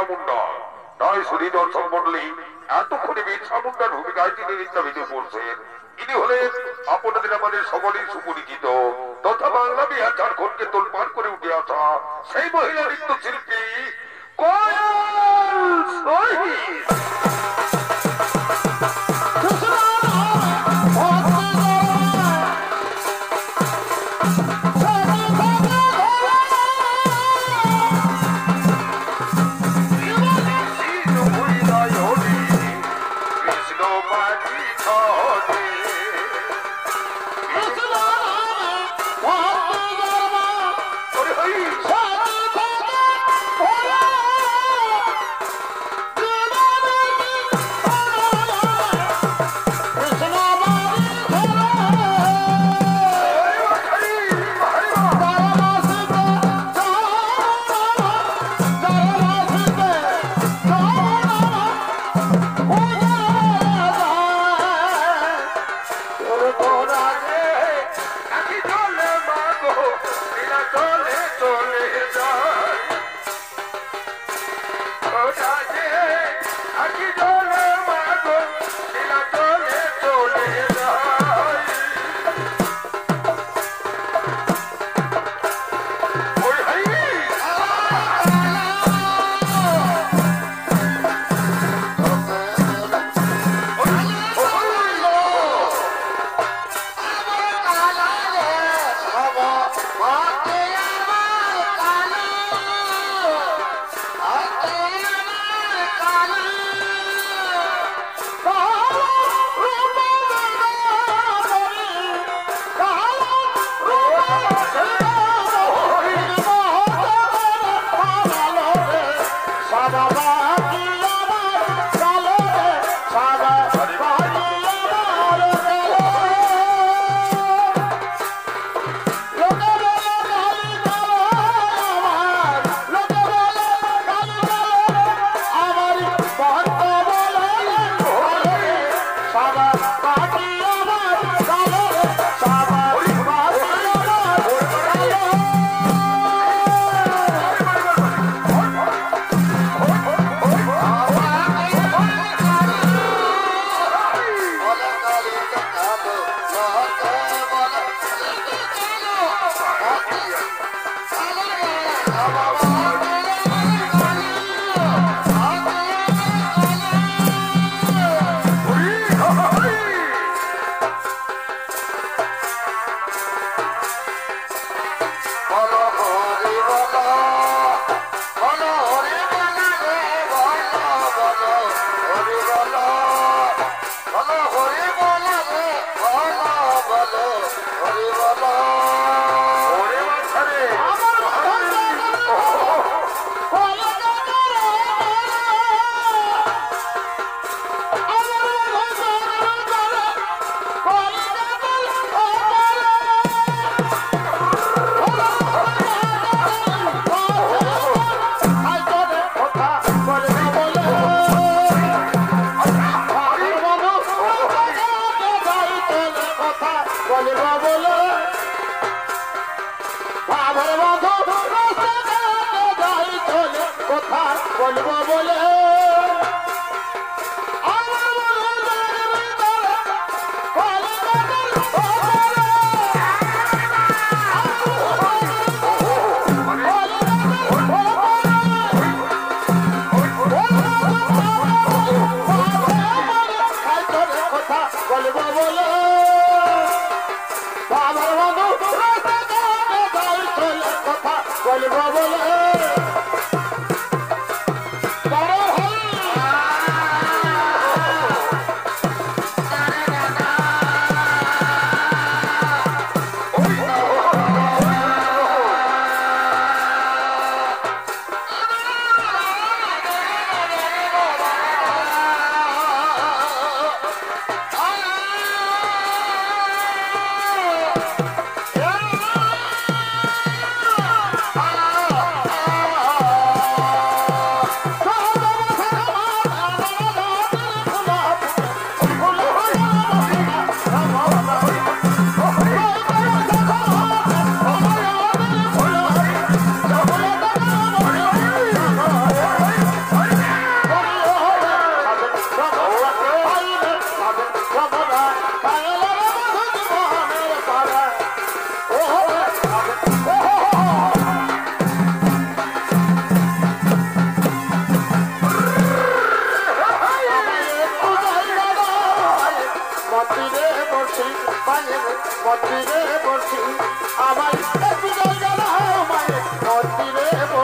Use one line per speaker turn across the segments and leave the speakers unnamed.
মুন্ডা নয় শুধু দর্শক মন্ডলী এতক্ষণে বিরসা মুন্ডার ভূমিকায় তিনি নৃত্যাভিনয় করছেন। ইনি হলেন আপনাদের আমাদের সকলেই সুপরিচিত তথা বাংলা বিহার ঝাড়খণ্ডকে তোলপাড় করে উঠে আসা সেই মহিলা নৃত্যশিল্পী কোয়েল শহীদ।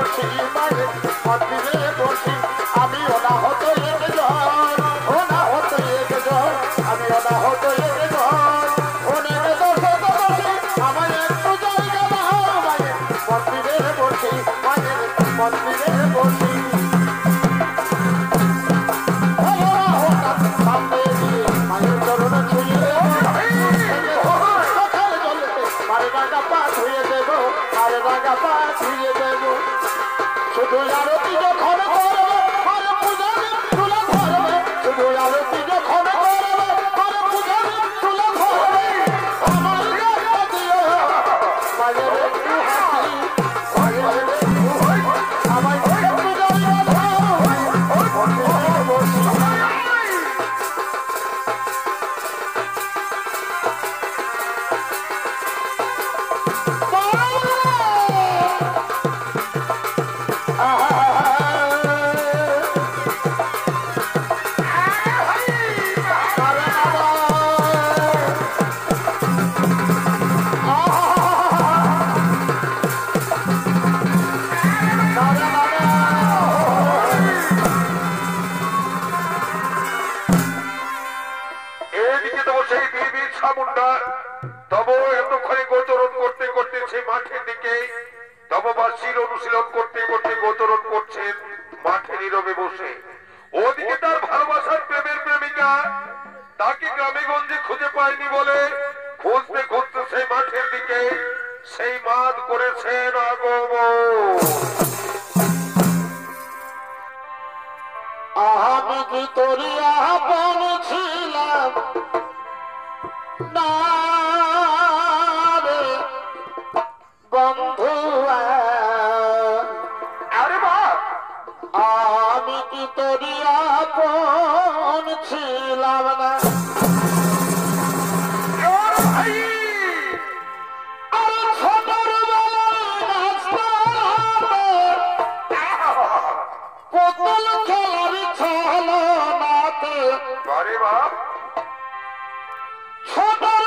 বসি মায়ের মন্দিরে বসি আমি ওনা হতো একজন ওনা হতো একজন আমি ওনা হতো একজন অনেক দশে বসি আমার একটু জায়গা দাও মায়ের মন্দিরে বসি মায়ের মন্দিরে বসি সামনে গিয়ে মায়ের চরণ ছুঁয়ে মারে রাগা পা ধুয়ে দেবো মারে রাগা পা ধুয়ে দেবো শুধু আরতি যখন করবে মারে পূজারি তুলে ধরবে শুধু আরতি যখন করবে মারে পূজারি তুলে ধরবে আমার দেখা দিও মায়ের একটু হাসি মায়ের একটু আমার একটু জায়গা দাও মন্দিরে বসি
এদিকে তো সেই দেবী চামুন্ডা তব এতক্ষণে গোচরণ করতে করতে সে মাঠের দিকে তববাসীর অনুশীলন করতে করতে গোচরণ করছেন মাঠে নীরবে বসে। ওদিকে তার ভালোবাসার প্রেমের প্রেমিকা তাকে গ্রামে গঞ্জে খুঁজে পায়নি বলে খুঁজতে খুঁজতে সেই মাঠের দিকে সেই মাদ করেছেন আগমন।
আমি কি তোরি আপন ছিলাম না রে বন্ধু
আরে বাহ,
আমি কি তোরি আপন ছিলাম না
ভাই
আর ছোটর পুতুল খেলার ছলো নাতে
আরে বাহ,
ছোটর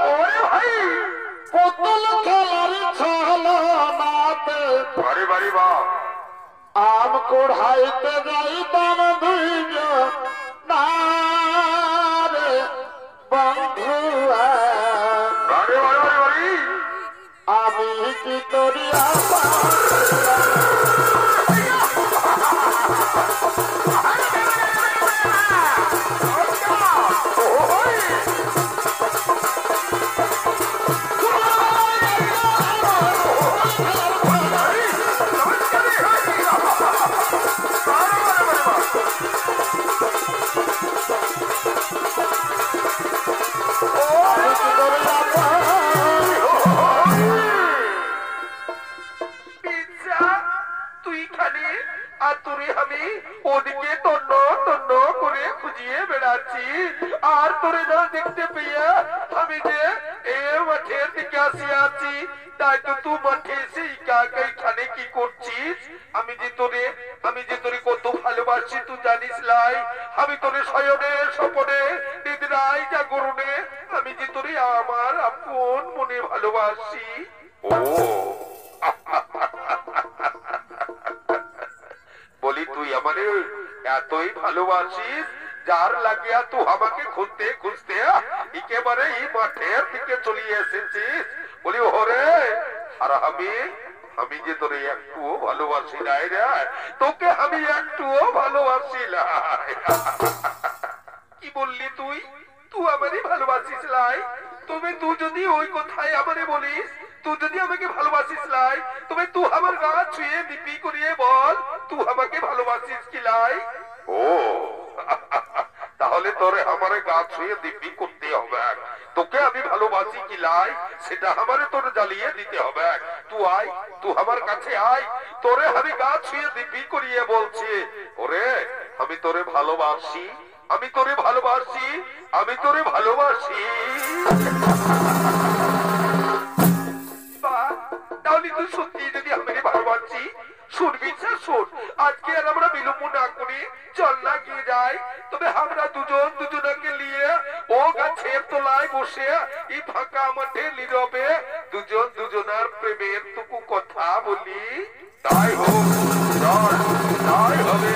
ওরে ভাই
পুতুল খেলার ছলো নাতে
আরে বাড়ি বাহ,
আম কুড়াইতে যাইতাম দুইজ না রে বন্ধু
আরে বাড়ি বাড়ি বাড়ি
আমি কি তোরি আপন
তুই খালি আর তোরে আমি ওদিকে তন্ন তন্ন করে খুঁজিয়ে বেড়াচ্ছি আর তোরে না দেখতে পেয়ে আমি যে এ মাঠের দিকে আসি আছি তাই তো তুই মাঠে এসে এখানে কি করছিস? আমি যে তোরে কত ভালোবাসি তুই জানিস লাই। আমি তোরে শয়নে স্বপনে নিদ্রায় জাগরণে আমি যে তোরে আমার আপন মনে ভালোবাসি। ও বলি তুই আমারে এতই ভালোবাসিস যার লাগিয়া তুই আমাকে খুঁজতে খুঁজতে একেবারে এই মাঠের দিকে চলে এসেছিস। বলি ওরে আর আমি যে তোরে একটুও ভালোবাসি নাই রে, তোকে আমি একটুও ভালোবাসি নাই। কি বললি তুই? তুই আমারই ভালোবাসিস লাই? তুই যদি ওই কথাই আমারে বলিস, তুই যদি আমাকে ভালোবাসিস লাই, তবে তুই আমার গা ছুঁয়ে দিপি করিয়ে বল তুই আমাকে ভালোবাসিস কি লাই? ও তাহলে তোরে আমারে গা ছুঁয়ে দিপি করতে হবে। তোকে আমি ভালোবাসি কি লাই সেটা আমারে তোর জ্বালিয়ে দিতে হবে। তুই আমার কাছে আয়, তোরে আমি গা ছুঁয়ে দিপি করিয়ে বলছি ওরে আমি তোরে ভালোবাসি, আমি তোরে ভালোবাসি, আমি তোরে ভালোবাসি। তাহলে তুই সত্যি যদি আমাকে ভালোবাসি, শুনবি স্যার শোন, আজকে আর আমরা বিলম্ব না করি চল না গিয়ে যাই। তবে আমরা দুজন দুজনকে নিয়ে ও গাছের তলায় বসে এই ফাঁকা মাঠে নীরবে দুজন দুজনার প্রেমের টুকু কথা বলি। তাই হোক, চল তাই হবে।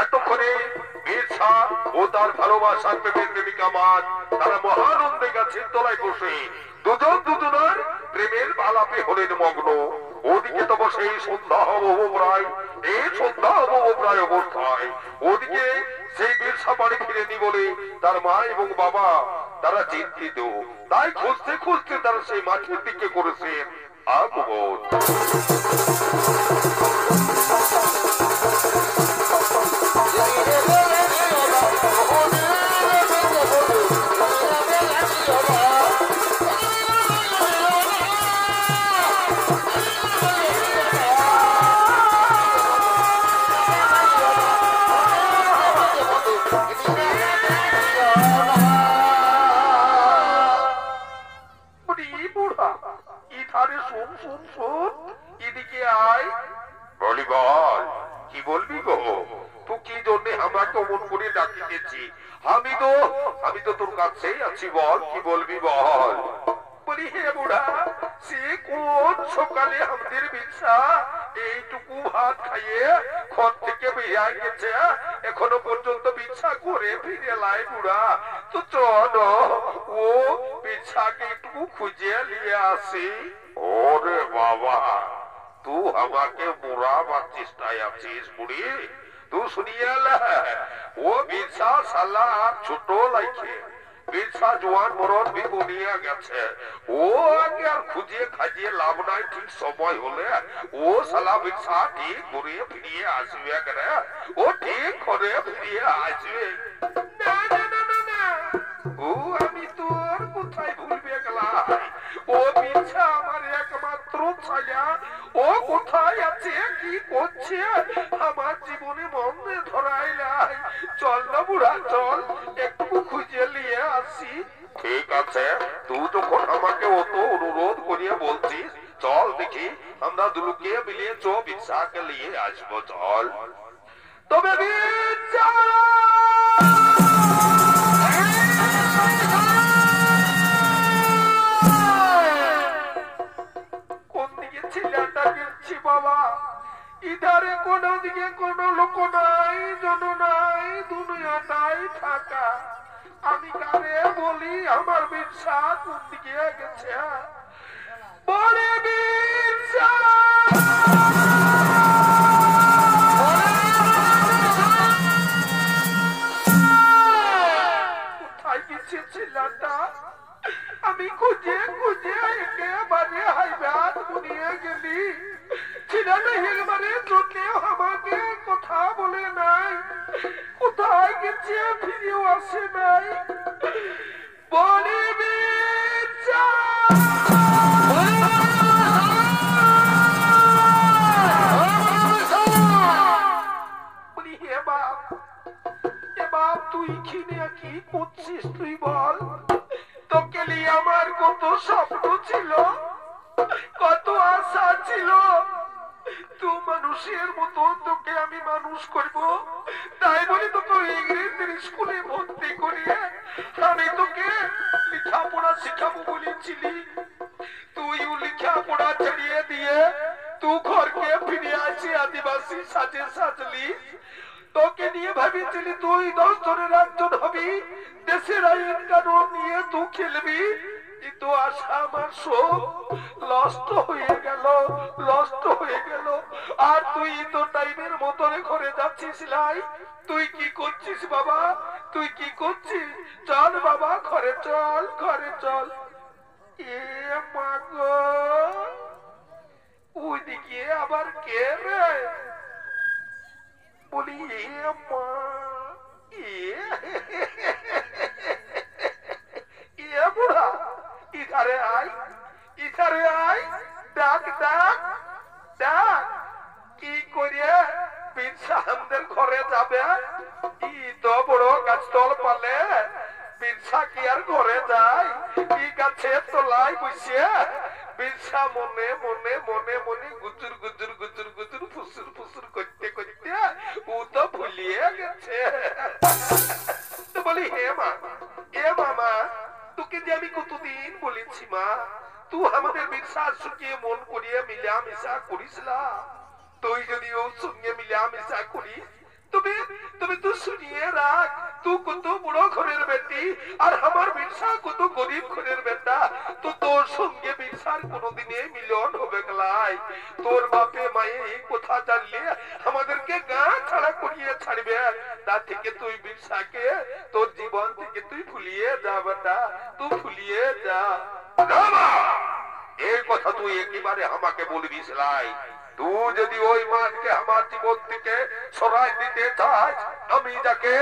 এতক্ষণে বিরসা ও তার ভালোবাসার প্রেমের প্রেমিকা মান তারা মহানন্দে গাছের তলায় বসে দুজন দুজনের প্রেমের আলাপে হলেন মগ্ন। ওদিকে তো বসে সন্ধ্যা প্রায় অবস্থায় ওদিকে সেই বিরসা বাড়ি ফিরেনি বলে তার মা এবং বাবা তারা চিন্তিত। তাই খুঁজতে খুঁজতে তারা সেই মাঠের দিকে করেছেন আগমন। এদিকে আয়, বলি বল কি বলবি গো? তুই কি জন্য আমাকে অমন করে ডাকিয়েছি? আমি তো তোর কাছেই আছি, বল কি বলবি বল। বলি হে বুড়া, সে কোন সকালে আমাদের বিরসা এইটুকু ভাত খাইয়ে ঘর থেকে বেরিয়ে গেছে, এখনো পর্যন্ত বিরসা করে ফিরে লাই বুড়া। তো চল ও বিরসাকে একটু খুঁজে নিয়ে আসি। ওরে বাবা, তুই আমাকে বুড়া বা চেষ্টায় আছিস বুড়ি? তুই শুনিয়ে ও বিরসা সালা আর ছোট লাইছে, বিরসা জোয়ান মরণ भी বনিয়া গেছে। ও আগে আর খুঁজে খাজিয়ে লাভ নাই, ঠিক সময় হলে ও সালা বিরসা ঠিক ঘুরে ফিরিয়ে আসবে। ও ঠিক ঘুরে ফিরিয়ে আসবে। না না না না না, ও আমি তোর কোথায় ভুলবে গেলাম? ও বিরসা আমার একমাত্র ছায়া, ও কোথায় আছে কি করছে আমার জীবনে মনে ধরাই নাই। চল না বুড়া, চল একটু খুঁজে নিয়ে আসি। ঠিক আছে, তুই যখন আমাকে অত অনুরোধ করিয়ে বলছিস, চল দেখি আমরা দুলুকে মিলিয়ে বিরসাকে নিয়ে আসবো। চল তবে বিরসা কোন দিকে ছেলেটা গেছি বাবা? ইধারে কোন দিকে কোন লোক নাই, জন নাই, দুনিয়াটাই ফাঁকা। আমি কারে বলি আমার বিরসা কোন দিকে গেছে? বলে বিরসা কোথায় গেছে ছেলেটা? আমি খুঁজে খুঁজে একেবারে হাইবাদ বুনিয়ে গেলি। ছেলেটা একবারে চোখেও আমাকে কথা বলে নাই, কোথায় গেছে ফিরেও আসে নাই। বলি বিরসা বলি হে বাপ, এ বাপ তুই খিনে কি করছিস তুই বল? তোকে নিয়ে আমার কত স্বপ্ন ছিল, কত আশা ছিল। তুই মানুষের মতন তোকে আমি মানুষ করব, তাই বলে তোকে ইংরেজদের স্কুলে ভর্তি করিয়ে আমি তোকে লেখাপড়া শিখাবো বলেছিলি। তুই লেখাপড়া ছাড়িয়ে দিয়ে তুই ঘরকে ফিরে আসি আদিবাসী সাজে সাজলি। তোকে নিয়ে ভাবিছিলি তুই 10 জনের একজন হবি, দেশের আইন কানুন নিয়ে তুই খেলবি। কিন্তু আশা আমার সব নষ্ট হয়ে গেল, নষ্ট হয়ে গেল। আর তুই তো টাইমের মতনে ঘরে যাচ্ছিস লাই। তুই কি করছিস বাবা? তুই কি করছিস? চল বাবা ঘরে চল, ঘরে চল। এ মা গো, ওইদিকে আবার কে রে? বলি এ মা, এ বুড়া ইধারে আয়, ইধারে আয়, ডাক ডাক ডাক। কি করে বিরসা আমাদের ঘরে যাবে? ই তো বড় গাছতল পালে বিরসা কি আর ঘরে যায়? কি গাছে তোলায় বসে বিরসা মনে মনে মনে মনে গুজুর গুজুর গুজুর গুজুর ফুসুর ফুসুর করতে করতে ও তো ভুলিয়ে গেছে। তো বলি হে মা, এ মামা, তোকে যে আমি কতদিন বলেছি মা, তুই আমাদের বিশ্বাস শুকিয়ে মন করিয়ে মিলামিশা করিস না। তুই যদি ওর সঙ্গে মিলামিশা করিস তবে তবে তুই শুনিয়ে রাখ, তুই কত বড় ঘরের বেটি আর আমার বিরসা কত গরিব ঘরের বেটা। তো তোর সঙ্গে বিরসার কোনোদিনে মিলন হবে গলাই? তোর বাপে মায়ে এই কথা জানলে আমাদেরকে গা ছাড়া করিয়ে ছাড়বে। তা থেকে তুই বিরসাকে তোর জীবন থেকে তুই ভুলিয়ে যা বেটা, তুই ভুলিয়ে যা। এই কথা তুই একেবারে আমাকে বলবি লাই। তুই যদি ওই মানকে আমার জীবন থেকে সরাই দিতে চাস, আমি যাকে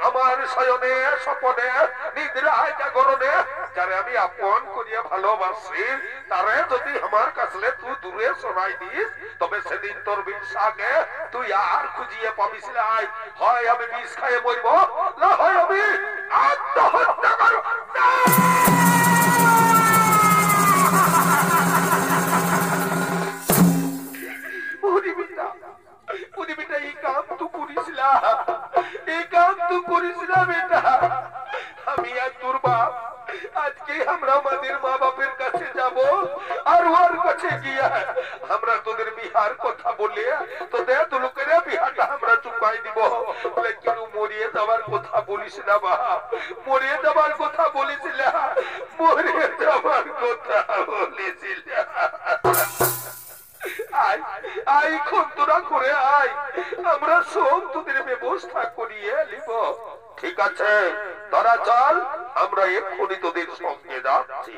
আমার শয়নে স্বপনে নিদ্রায় জাগরণে যারে আমি আপন করিয়া ভালোবাসি, তারে যদি আমার কাছে তুই দূরে সরাই দিস, তবে সেদিন তোর বিরসাকে তুই আর খুঁজিয়ে পাবিস লাই। হয় আমি বিষ খাইয়ে মরব, না হয় আমি আত্মহত্যা করব। আমি আর তোর বাপ আজকে আমরা আমাদের মা বাপের কাছে যাব, আর ওর কাছে গিয়া আমরা তোদের বিহার কথা বলে তোদের লোকের বিহারটা আমরা চুকাই দিব। লেকিন মরিয়ে যাওয়ার কথা বলিস না বাপ, মরিয়ে যাওয়ার কথা বলিস না, মরিয়ে যাওয়ার কথা বলিস না। আই তোরা করে আয়, আমরা সব তোদের ব্যবস্থা করিয়ে নিব। ঠিক আছে, তোরা চল, আমরা এক্ষুনি তোদের সঙ্গে যাচ্ছি।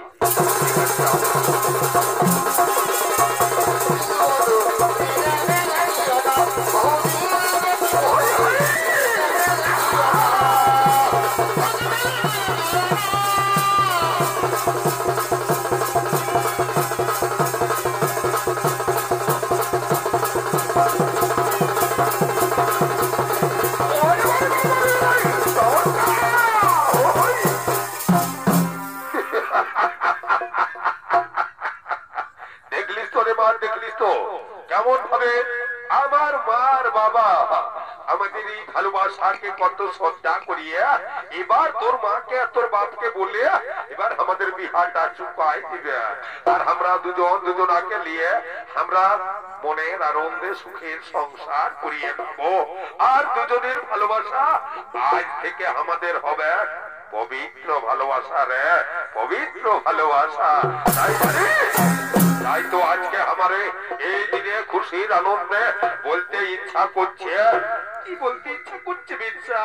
কেমন ভাবে আমার মার বাবা আমাদের এই ভালোবাসাকে কত শ্রদ্ধা করিয়ে এবার তোর মাকে তোর বাপকে বলে এবার আমাদের বিহারটা চুকাই দিবে, আর আমরা দুজন দুজনাকে নিয়ে আমরা মনের আনন্দে সুখের সংসার করিয়ে নেবো। আর দুজনের ভালোবাসা আজ থেকে আমাদের হবে পবিত্র ভালোবাসা রে, পবিত্র ভালোবাসা। তাই তো আজকে আমারে এই দিনে খুশির আনন্দে বলতে ইচ্ছা করছে। কি বলতে ইচ্ছা করছে বিরসা?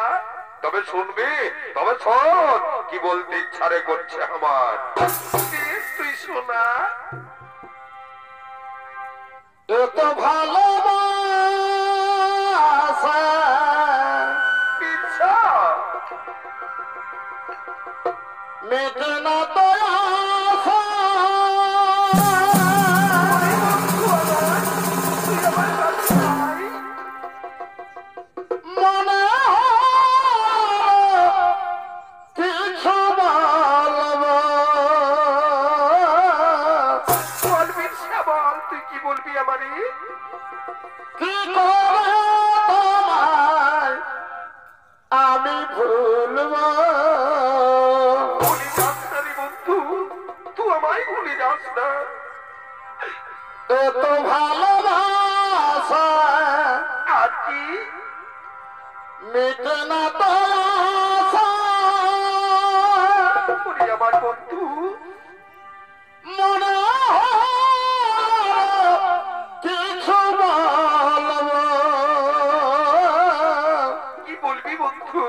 তবে শুনবি, তবে শোন কি বলতে ইচ্ছা রে করছে আমার। তুই শোনা।
এত ভালোবাসা
বিরসা
মেটে না তো আমি ভুলব
তুই আমায় ভুলে যাস না।
এত ভালোবাসা
আর কি
মেটে না তো
আমার বন্ধু
মনে কিছু বলব।
কি বলবি বন্ধু?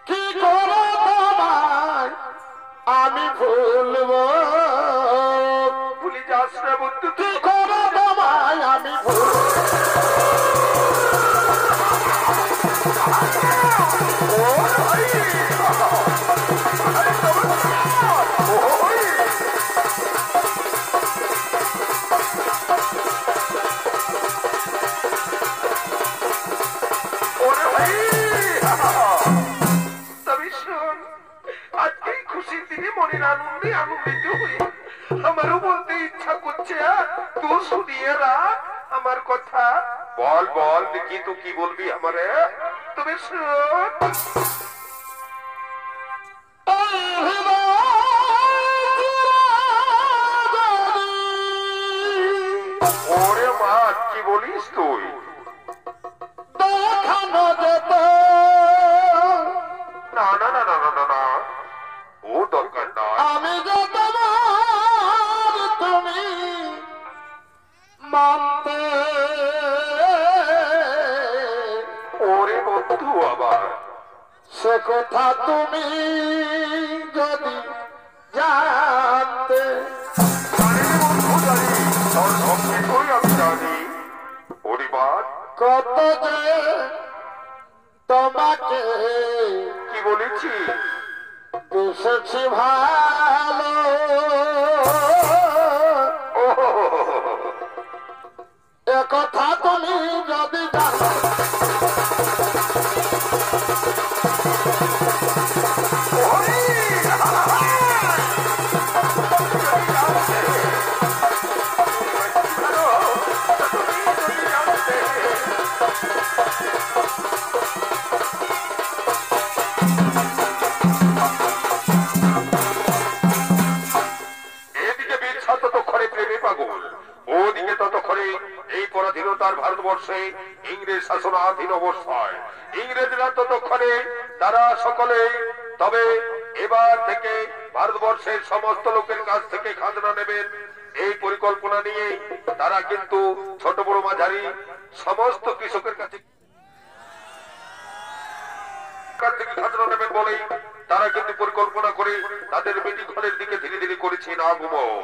কি করে তোমায় আমি ভুলব?
ভুলে যাস না বন্ধু।
কি করে তোমায় আমি ভুলব?
তবে শোন খুশির দিনে মনের আনন্দে আনন্দিত হয়ে আমারও বলতে ইচ্ছা করছে, তুই শুনিয়ে রাখ আমার কথা। বল বল দেখি, তুই কি বলবি আমারে? তুমি শোন। ওরে মা, কি বলিস তুই?
দেখানো যেত
না না না না না না না, ও দরকার না।
আমি যে তোমার তুমি মানতে।
ওরে বন্ধু আবার
সে কথা তুমি যদি জানতে।
আরে বন্ধু জানি, তোর সবকে কই আমি জানি। ওরে বাদ,
কত যে তোমাকে
কি বলেছি?
এসেছি ভালো, একথা তুমি যদি জানো।
এদিকে বিচ্ছা ততক্ষণে প্রেমে পাগল, ওদিকে ততক্ষণে এই পরাধীনতার ভারতবর্ষে ইংরেজ শাসনাধীন অবস্থায়। ইংরেজরা ততক্ষণে তারা সকলে, তবে এবার থেকে ভারতবর্ষের সমস্ত লোকের কাছ থেকে খাজনা নেবেন এই পরিকল্পনা নিয়ে তারা কিন্তু ছোট বড় মাঝারি সমস্ত কৃষকের কাছে খাজনা নেবেন বলেই তারা কিন্তু পরিকল্পনা করে তাদের মিটিং ঘরের দিকে ধীরে ধীরে করেছে আগমন।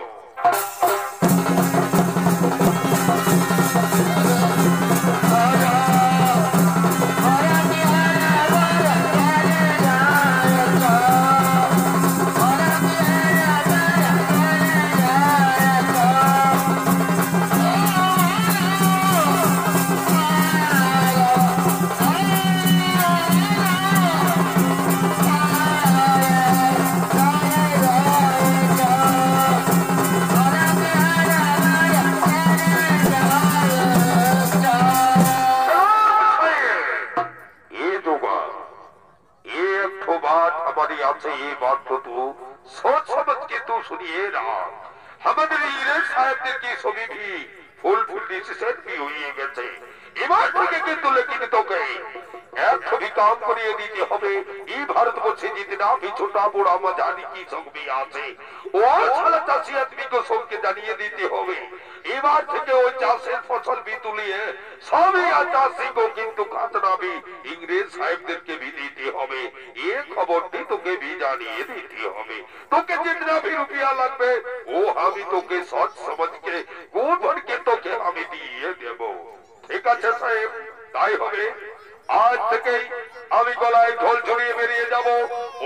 हमारे इंग्रेज साहब की सभी भी फुल फुल डिसीजन भी हुई गए এবার থেকে কিন্তু লিখিত তোকে এক ছবি কাম করিয়ে দিতে হবে। এই ভারতবর্ষে जितना भी छोटा बड़ा मजानी की সবই আছে ও সারা চাষি আদমিকে সবকে জানিয়ে দিতে হবে। এবার থেকে ওই চাষের ফসল भी তুলিয়ে সবই চাষিকে কিন্তু খাজনা भी इंग्रेज সাহেবদেরকে भी দিতে হবে। এই খবরটি তোকে भी জানিয়ে দিতে হবে। তোকে जितना भी रुपया লাগবে ও আমি তোকে সৎ সমাজকে কোন ভরকে তোকে আমি দিয়ে দেব। ঠিক আছে সাহেব, তাই হবে। আজ থেকেই আমি গলায় ঢোল ঝুলিয়ে বেরিয়ে যাব।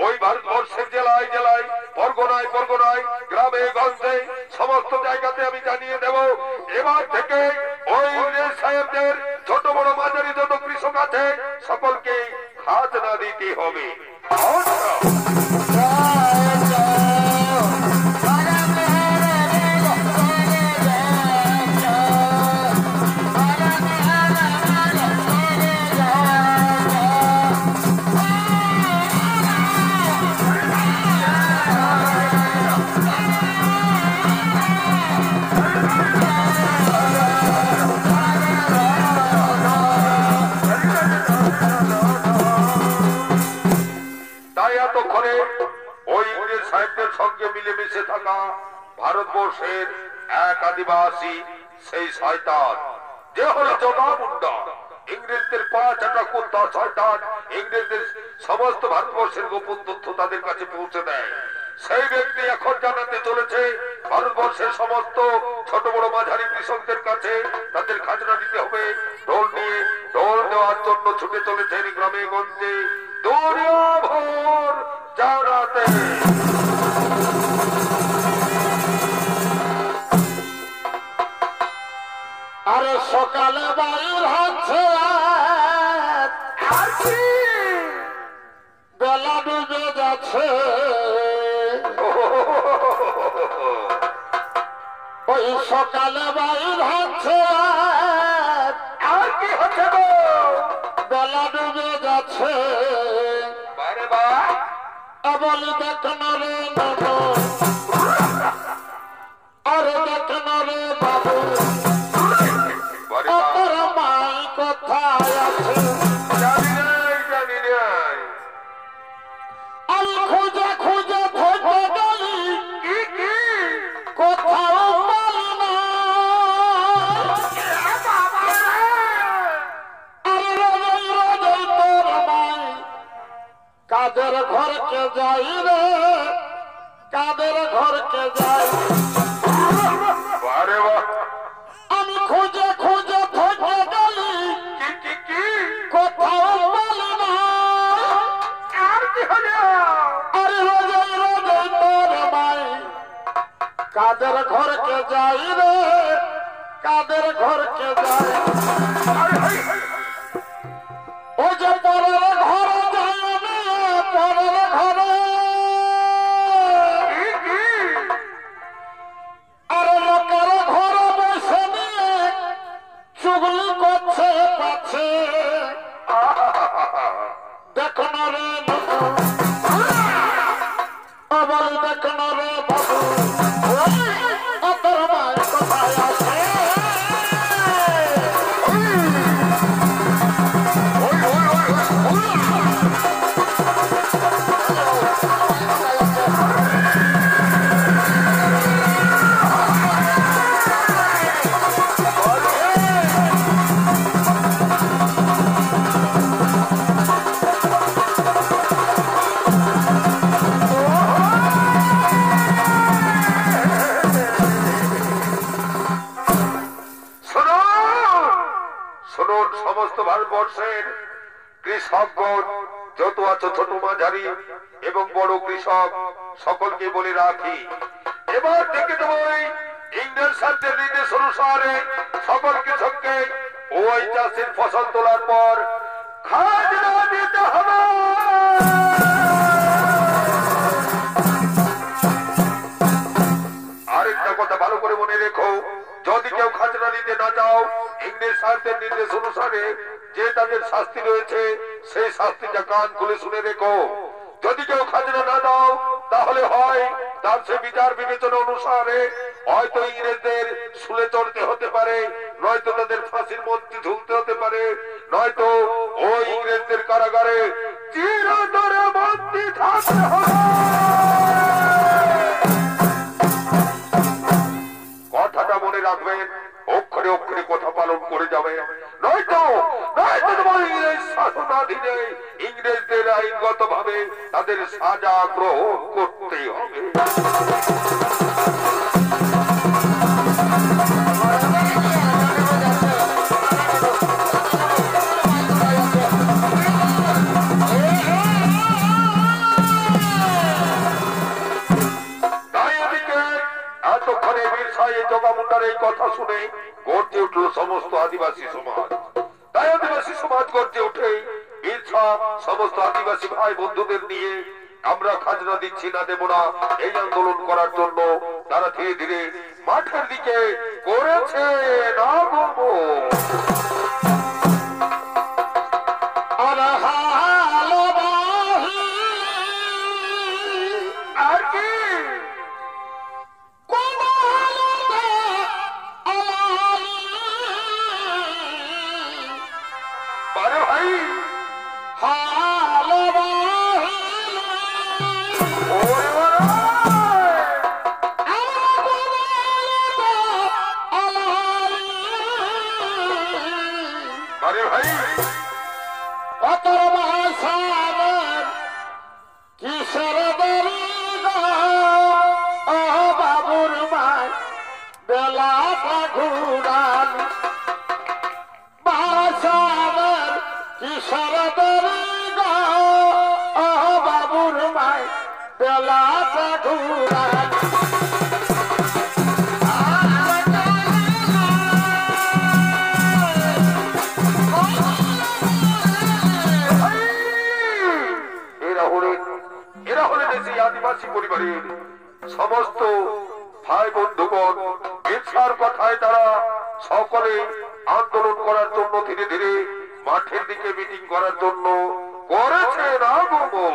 ওই ভারতবর্ষের জেলায় জেলায়, পরগনায় পরগনায়, গ্রামে গঞ্জে সমস্ত জায়গাতে আমি জানিয়ে দেব। এবার থেকে ওই ইংরেজ সাহেবদের ছোট বড় মাঝারি যত কৃষক আছে সকলকে খাজনা দিতে হবে। ভারতবর্ষের এক আদিবাসী সেই শয়তান যে হলো জগামুন্ডা, ইংরেজদের পাঁচ একটা কুত্তা শয়তান ইংরেজদের সমস্ত ভারতবর্ষের গোপন তথ্য তাদের কাছে পৌঁছে দেয়। সেই ব্যক্তি এখন জানাতে চলেছে ভারতবর্ষের সমস্ত ছোট বড় মাঝারি কৃষকদের কাছে তাদের খাজনা দিতে হবে। ঢোল নিয়ে ঢোল দেওয়ার জন্য ছুটে চলেছেন গ্রামে গঞ্জে দরিয়া ভোর জানাতে।
আরে সকালে বাইর হচ্ছে বেলা ডুবে যাচ্ছে সকালে বাইর হচ্ছে
আর কি হচ্ছে গো?
বেলা ডুবে যাচ্ছে
বারে বাহ,
বলি দেখেন রে ননু আরে দেখেন রে বাবু
বারে বাহ,
তোর মাই কোথায় আছে
জানি নাই, জানি নাই।
আমি খুঁজে খুঁজে খুঁজে গেলি
কি কি?
কোথাও পাই না আরে রোজই রোজই তোর মাই কাদের ঘরকে যাই রে কাদের ঘরকে যাই
বারে বাহ,
আমি খুঁজে খুঁজে খুঁজে গেলি
কি কি কি?
কোথাও পাই না
আর কি হলো?
আরে রোজই রোজই তোর মাই কাদের ঘরকে যাই রে কাদের ঘরকে যাই
আরে হাই হাই,
ও যে পরের ঘরে যাই রে পরের ঘরে
কি কি?
আরে লোকের ঘরে বসে নিয়ে চুগলি করছে পাচ্ছে দেখুন রে ননু বল দেখুন রে বাবু তোর মায়ের কোথায় আছে
ওই ওই ওই ওই, শুনুন, শুনুন সমস্ত ভারতবর্ষের কৃষকগণ যত আছো ছোট মাঝারি এবং বড় কৃষক সকলকে বলে রাখি, এবার থেকে দেবো ইংরেজ শাসনের নির্দেশ অনুসারে সকল কৃষককে ওই চাষের ফসল তোলার পর খাজনা দিতে হবে। আরেকটা কথা ভালো করে মনে রেখো, যদি কেউ খাজনা দিতে না চাও ইংরেজ শাসনের নির্দেশ অনুসারে যে তাদের শাস্তি রয়েছে সেই শাস্তিটা কান খুলে শুনে রেখো। যদি কেউ খাজনা না দাও তাহলে হয় তার সে বিচার বিবেচনা অনুসারে হয়তো ইংরেজদের শুলে চড়তে হতে পারে, নয়তো তাদের ফাঁসির মধ্যে ঝুলতে হতে পারে, নয়তো ওই ইংরেজদের কারাগারে চিরতরে বন্দী থাকতে হবে। কথাটা মনে রাখবেন, অক্ষরে অক্ষরে কথা পালন করে যাবে, নয়তো নয়তো তোমার ইংরেজ শাসনাধীনে ইংরেজদের আইনগত ভাবে তাদের সাজা গ্রহণ করতে হবে। তাই এদিকে এতক্ষণে বীর সাহেব জগামুন্ডার এই কথা শুনে গর্জে উঠল সমস্ত আদিবাসী সমাজ। তাই আদিবাসী সমাজ গর্জে উঠে বীর সাহেব সমস্ত আদিবাসী ভাই বন্ধুদের নিয়ে আমরা খাজনা দিচ্ছি না, দেব না, এই আন্দোলন করার জন্য তারা ধীরে ধীরে মাঠের দিকে করেছে না গো।
আরে হালো বাহি
আর কি?
কোন হালতে আলাই
আরে ভাই,
হালো বাহি
ওরে ওরে,
আমরা কোন হালতে আলাই
আরে ভাই,
তোর ভাষার কিসের দেরি গো ও বাবুর মাই বেলাটা ঘুরাল ভাষার কিসের দেরি গো ও বাবুর মাই বেলাটা ঘুরাল
এরা হলেন সেই আদিবাসী পরিবারের সমস্ত ভাই বন্ধুগণ, ইচ্ছার কথায় তারা সকলে আন্দোলন করার জন্য ধীরে ধীরে মাঠের দিকে মিটিং করার জন্য করেছেন আগমন।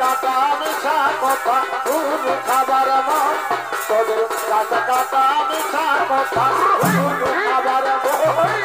কাটা মিঠা কথা ভুল খাবার মন তোদের কাটা কাটা মিঠা কথা ভুল খাবার আমি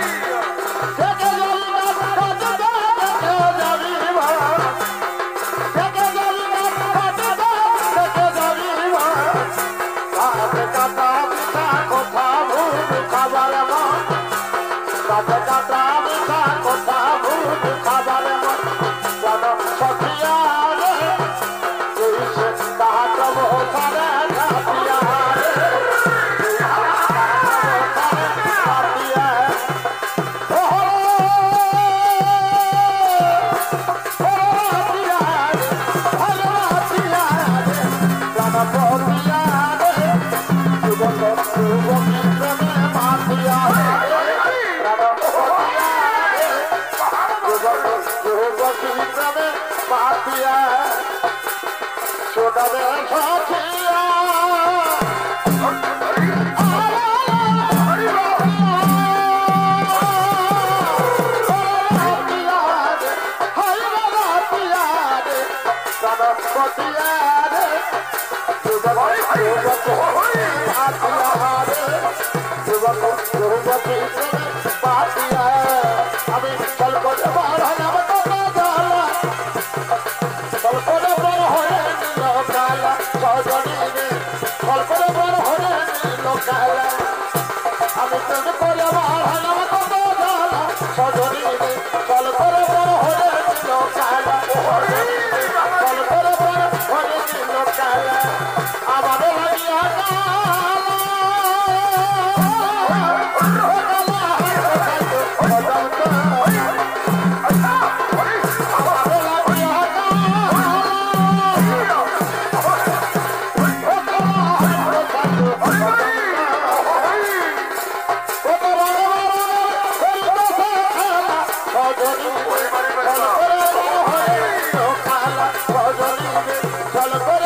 চল করে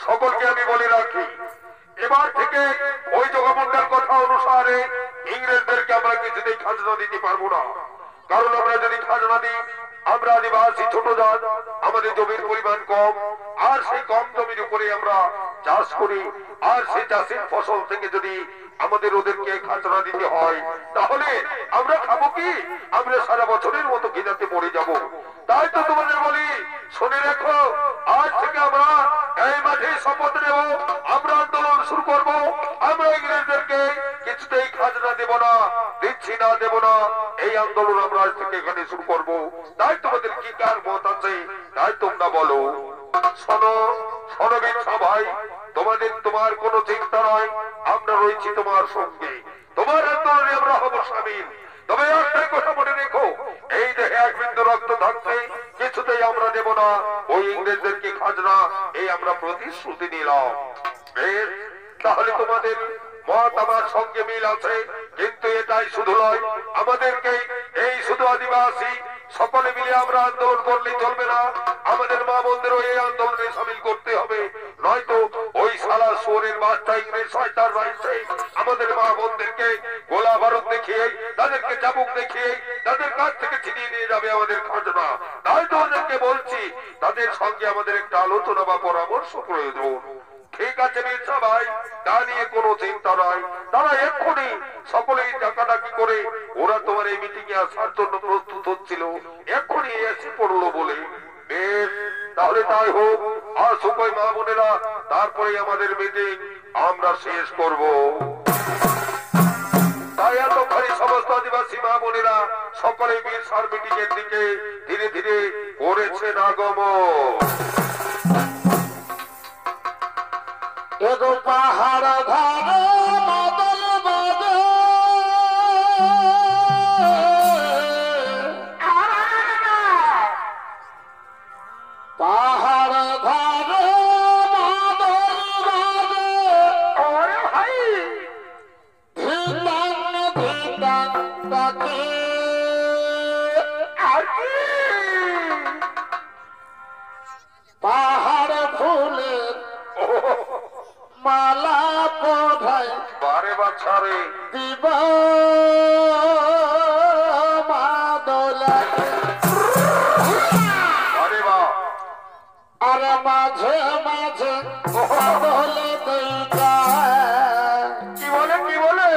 সকলকে আমি বলে রাখি, এবার থেকে ওই জগমন্ডল কথা অনুসারে ইংরেজদেরকে আমরা কিছুতেই খাজনা দিতে পারবো না। কারণ আমরা যদি খাজনা দিই, আমরা আদিবাসী ছোট জাত, আমাদের জমির পরিমাণ কম, আর সেই কম জমির উপরে আমরা চাষ করি, আর সেই চাষের ফসল থেকে যদি আমাদের ওদেরকে খাজনা দিতে হয়, তাহলে আমরা খাবো কি? আমরা সারা বছরের মতো খিদাতে মরে যাব। তাই তো তোমাদের বলি, শুনে রাখো, আজ থেকে আমরা এই মাঠে শপথ নেব, আমরা আন্দোলন শুরু করব। আমরা ইংরেজদেরকে কিছুতেই খাজনা দেব না, দিচ্ছি না, দেব না। এই আন্দোলন আমরা আজ থেকে এখানে শুরু করব। তাই তোমাদের কি কার মত আছে, তাই তোমরা বলো। শোনো শোনো বিরসা ভাই, তোমার কোনো চিন্তা নয়, আমরা রয়েছি তোমার সঙ্গে, তোমার আন্দোলনে আমরা হব সামিল। তবে একটাই কথা মনে রেখো, এই দেহে এক বিন্দু রক্ত থাকতে কিছুতেই আমরা দেব না ওই ইংরেজদেরকে খাজনা, এই আমরা প্রতিশ্রুতি নিলাম। বেশ, তাহলে তোমাদের মত আমার সঙ্গে মিল আছে, কিন্তু এটাই শুধু নয়, আমাদেরকে এই শুধু আদিবাসী সকলে মিলে আমরা আন্দোলন করলেই চলবে না, আমাদের মা বোনদেরও এই আন্দোলনে সামিল করতে হবে। নয়তো ওই সালা সোরের বাচ্চা ইংরেজ শয়তান রয়েছে আমাদের মা বোনদেরকে গোলা বারুদ দেখিয়ে, তাদেরকে চাবুক দেখিয়ে তাদের কাছ থেকে ছিনিয়ে নিয়ে যাবে আমাদের খাজনা। তাই তো ওদেরকে বলছি, তাদের সঙ্গে আমাদের একটা আলোচনা বা পরামর্শ প্রয়োজন। ঠিক আছে মির্জা ভাই, তা নিয়ে কোনো চিন্তা নয়, তারা এক্ষুনি সকলেই ডাকাডাকি করে ওরা তোমার এই মিটিং এ আসার জন্য প্রস্তুত হচ্ছিল, এক্ষুনি এসে পড়লো বলে। বেশ, তাহলে তাই হোক, আর সুকই মা বোনেরা, তারপরে আমাদের মিটিং আমরা শেষ করব। তাই এতক্ষণে সমস্ত আদিবাসী মা বোনেরা সকলে বিরসার মিটিং এর দিকে ধীরে ধীরে করেছেন আগমন।
এগো পাহাড় ধারে বাদল বাজে, পাহাড় ধারে বাদল বাজে, ওরে ভাই ধিতাং ধিতাং ডাকে, পাহাড় ফুলের মালা পড়ায়
বারে বাছারে
দিব মাদলাকে,
আরে বা
আর মাঝে মাঝে মাদলে দইটা,
কি বলে কি বলে,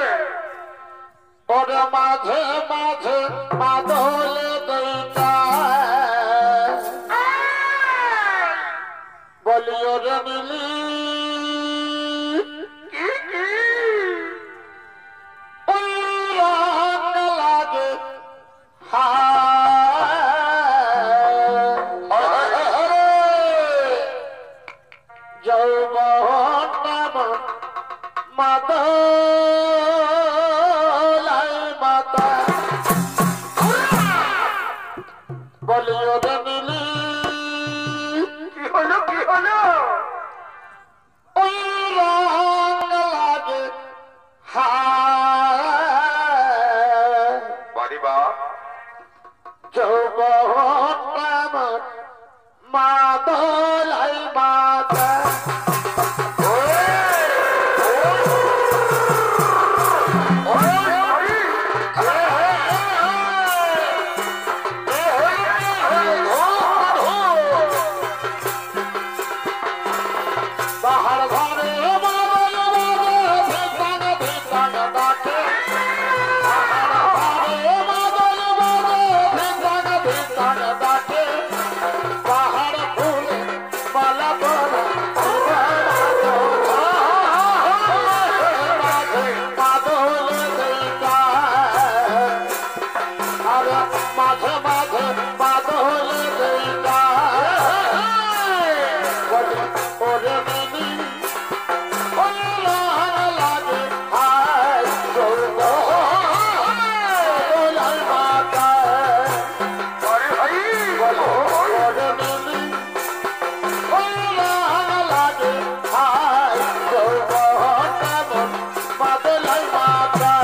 ওর মাঝে মাঝে মাদলে দইটা, বলিও রে মিলি
কি কি
ওই রঙ লাগে হায়, যৌবন নাম মাদলাই মাতা, বলিও রে মিলি
কি হলো কি হলো,
ওই রঙ লাগে হায়,
বারে বা
যৌবন নাম মাদলাই মাতা, পাহাড় ঘরে বাদল বাজে, ধিতাং ধিতাং ডাকে, পাহাড় ঘরে বাদল বাজে, ধিতাং ধিতাং ডাকে, পাহাড় ফুলে মালা পড়ে মাদলে দইটা, আর মাঝে মাঝে মাদলে দইটা, ওরে মিলি ওই রঙ লাগে হায়, যৌবন মাতা,
আরে ভাই বলো,
ওরে মিলি ওই রঙ লাগে হায়, যৌবন মাদলাই মাতা।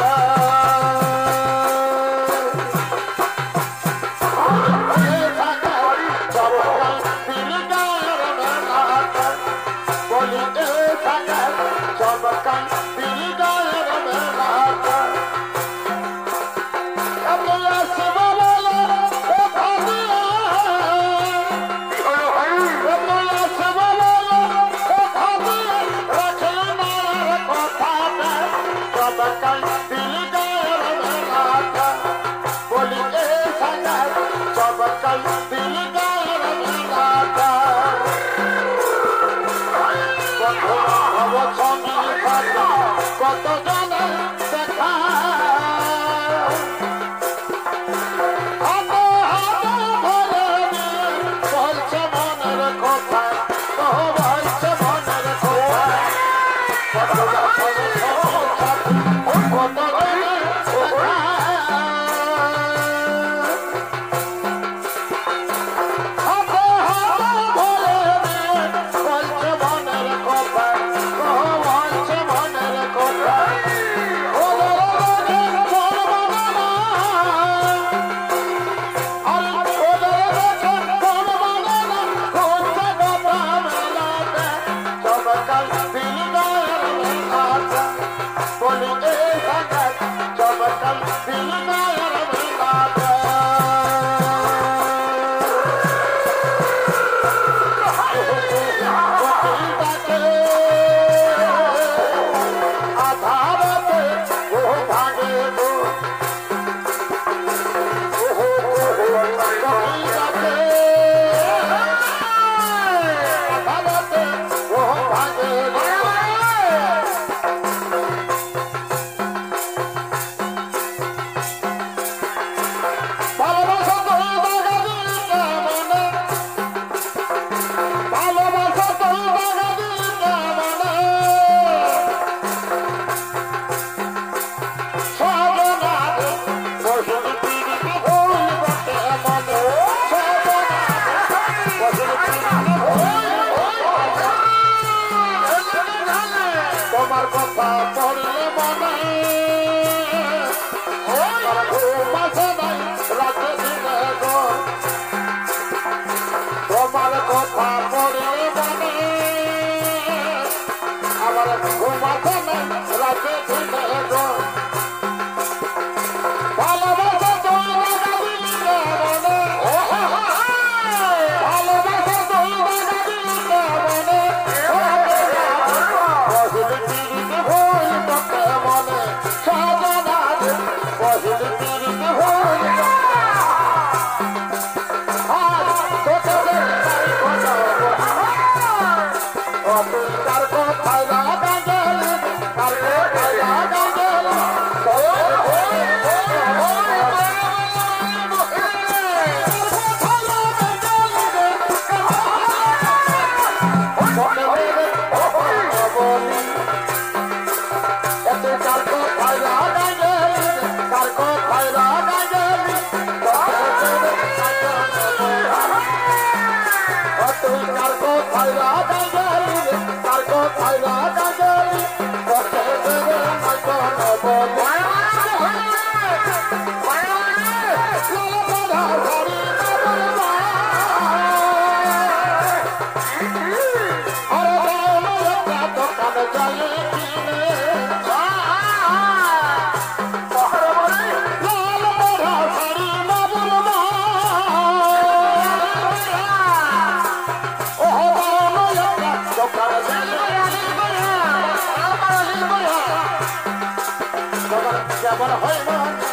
কেমন হয় মনে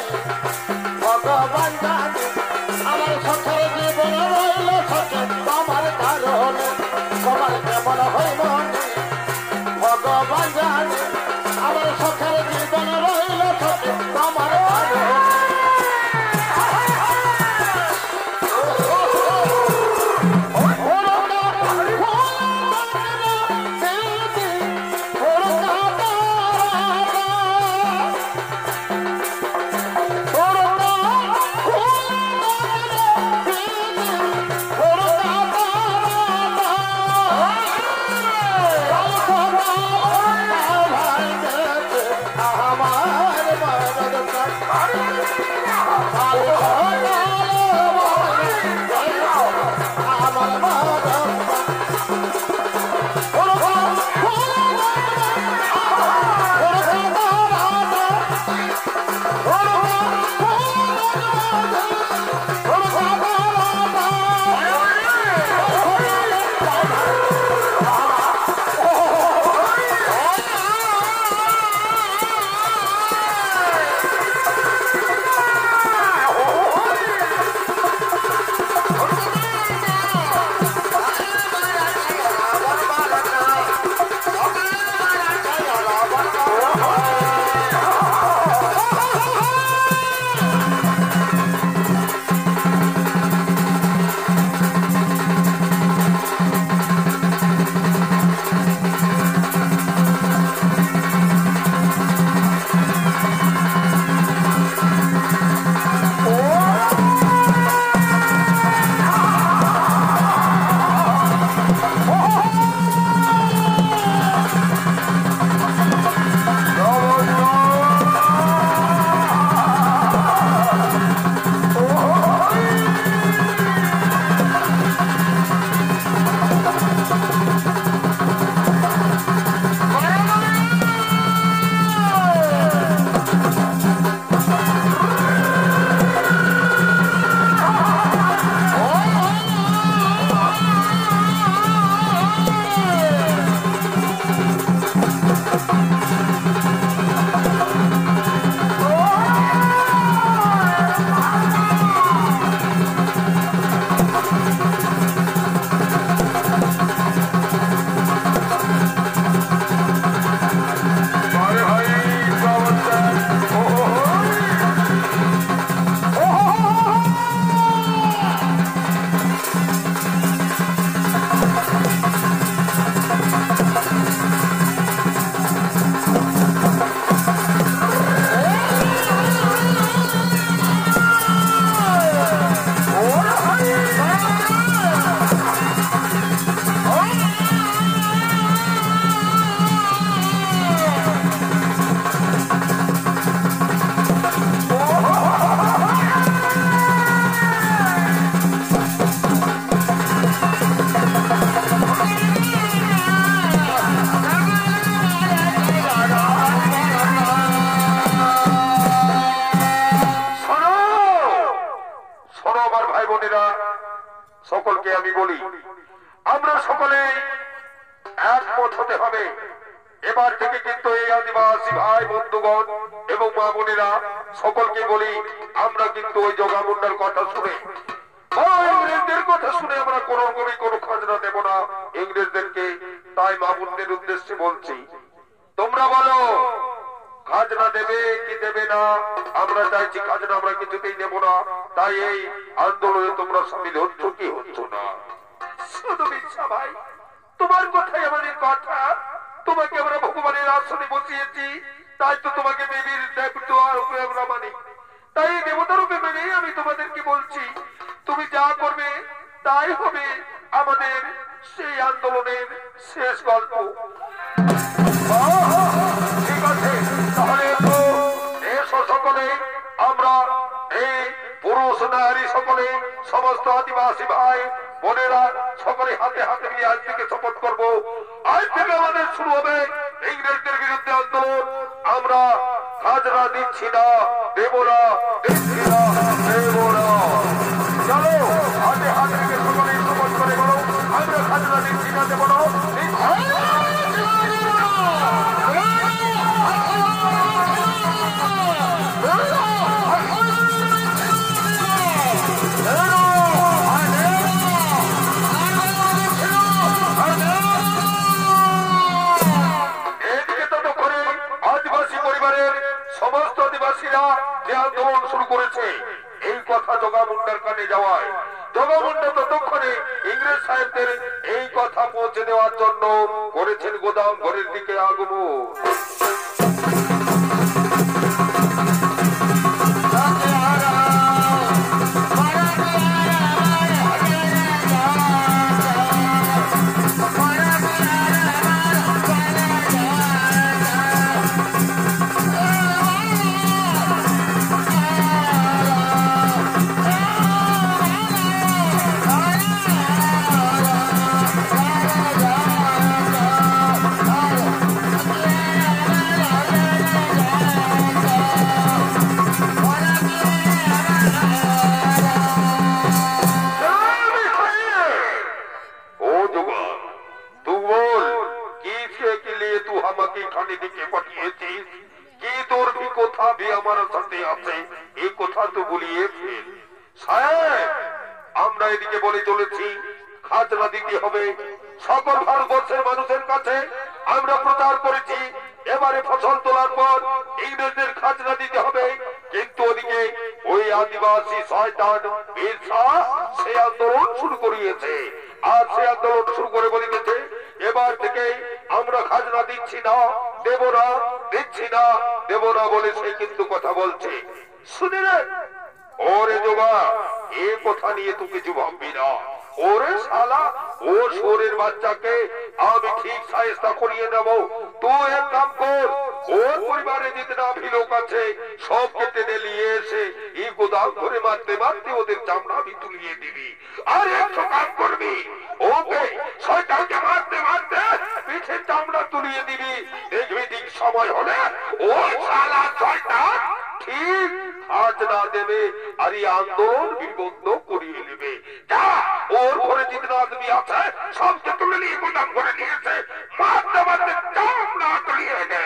ভগবান জানে আমার সখের জীবন রইল সখে তোমার কারণে তোমার কেমন হয় মনে ভগবান জানে আমার সখের জীবন রইল সখে তোমার কারণে
সকলকে আমি বলি আমরা সকলে একমত হতে হবে। এবার থেকে কিন্তু এই আদিবাসী ভাই বন্ধুগণ এবং মা বোনেরা সকলকে বলি আমরা কিন্তু ওই জগামুন্ডার কথা শুনে ইংরেজদের কথা শুনে আমরা কোন রকমই কোনো খাজনা দেব না ইংরেজদেরকে। তাই মা বোনদের উদ্দেশ্যে বলছি তোমরা বলো খাজনা দেবে কি দেবে না? আমরা চাইছি খাজনা আমরা কিছুতেই দেব না। তাই এই আন্দোলনে তোমরা সামিল হচ্ছ কি হচ্ছ না? শুধু মিথ্যা ভাই, তোমার কথাই আমাদের কথা। তোমাকে আমরা ভগবানের আসনে বসিয়েছি, তাই তো তোমাকে দেবীর দেবতার উপরে আমরা মানি। তাই দেবতার উপরে মেনে আমি তোমাদেরকে বলছি তুমি যা করবে তাই হবে আমাদের সেই আন্দোলনের শেষ গল্প। ঠিক আছে, তাহলে পুরুষ নারী সকলে সমস্ত আদিবাসী ভাই বোনেরা সকলে হাতে হাতে মিলিয়ে আজ থেকে শপথ করবো, আজ থেকে আমাদের শুরু হবে ইংরেজদের বিরুদ্ধে আন্দোলন। আমরা খাজনা দিচ্ছি না, দেব না, দিচ্ছি না, দেব না। চলো হাতে হাতে মিলিয়ে সকলে শপথ করে বলো, আমরা খাজনা দিচ্ছি না, দেব না। সমস্ত আদিবাসীরা যে আন্দোলন শুরু করেছে এই কথা জগামুন্ডার কানে যাওয়ায় জগামুন্ডা ততক্ষণে ইংরেজ সাহেবদের এই কথা পৌঁছে দেওয়ার জন্য করেছেন গোদাম ঘরের দিকে আগমন। আমরা এদিকে বলে চলেছি খাজনা দিতে হবে সকল ভারতবর্ষের মানুষের কাছে। আমরা প্রচার করেছি এবারে ফসল তোলার পর ইংরেজদের খাজনা দিতে হবে, কিন্তু ওদিকে ওই আদিবাসী শয়তান বিরসা সে আন্দোলন শুরু করিয়েছে। আর সে আন্দোলন শুরু করে বলিতেছে এবার থেকে আমরা খাজনা দিচ্ছি না, দেব না, দিচ্ছি না, দেব না বলে সে কিন্তু কথা বলছে। শুনিলে ওরে যোগা এ কথা নিয়ে তুই কিছু ভাববি না। ওরে শালা ও শোরের বাচ্চাকে আমি ঠিক সাহেস্তা করিয়ে দেব। তুই এক কাম কর, ওর পরিবারে যেতে ভি লোক আছে সবকে টেনে নিয়ে এসে এই গোদাম ধরে মারতে মারতে ওদের চামড়া আমি তুলিয়ে দিবি। আর একটু কাম করবি, ওকে শয়তানকে মারতে মারতে পিঠের চামড়া তুলিয়ে দিবি। দেখবি ঠিক সময় হলে ও শালা শয়তান ঠিক খাজনা দেবে আর এই আন্দোলন বিবন্ধ করিয়ে নেবে। যা ওর ঘরে যেদিন আদমি আছে সবকে তুলে নিয়ে গোদাম করে নিয়েছে মারতে মারতে চামড়া তুলিয়ে দে।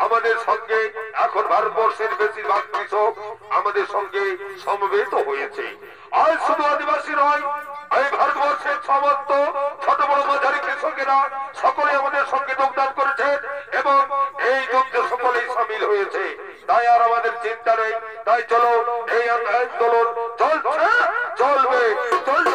আমাদের সঙ্গে এখন ভারতবর্ষের বেশিরভাগ কৃষক আমাদের সঙ্গে সমবেত হয়েছে। আজ শুধু আদিবাসী নয়, এই ভারতবর্ষের সমস্ত ছোট বড় মাঝারি কৃষকেরা সকলে আমাদের সঙ্গে যোগদান করেছেন এবং এই যুদ্ধে সকলেই সামিল হয়েছে। তাই আর আমাদের চিন্তা নেই। তাই চলো এই আন্দোলন চলছে, চলবে, চলছে।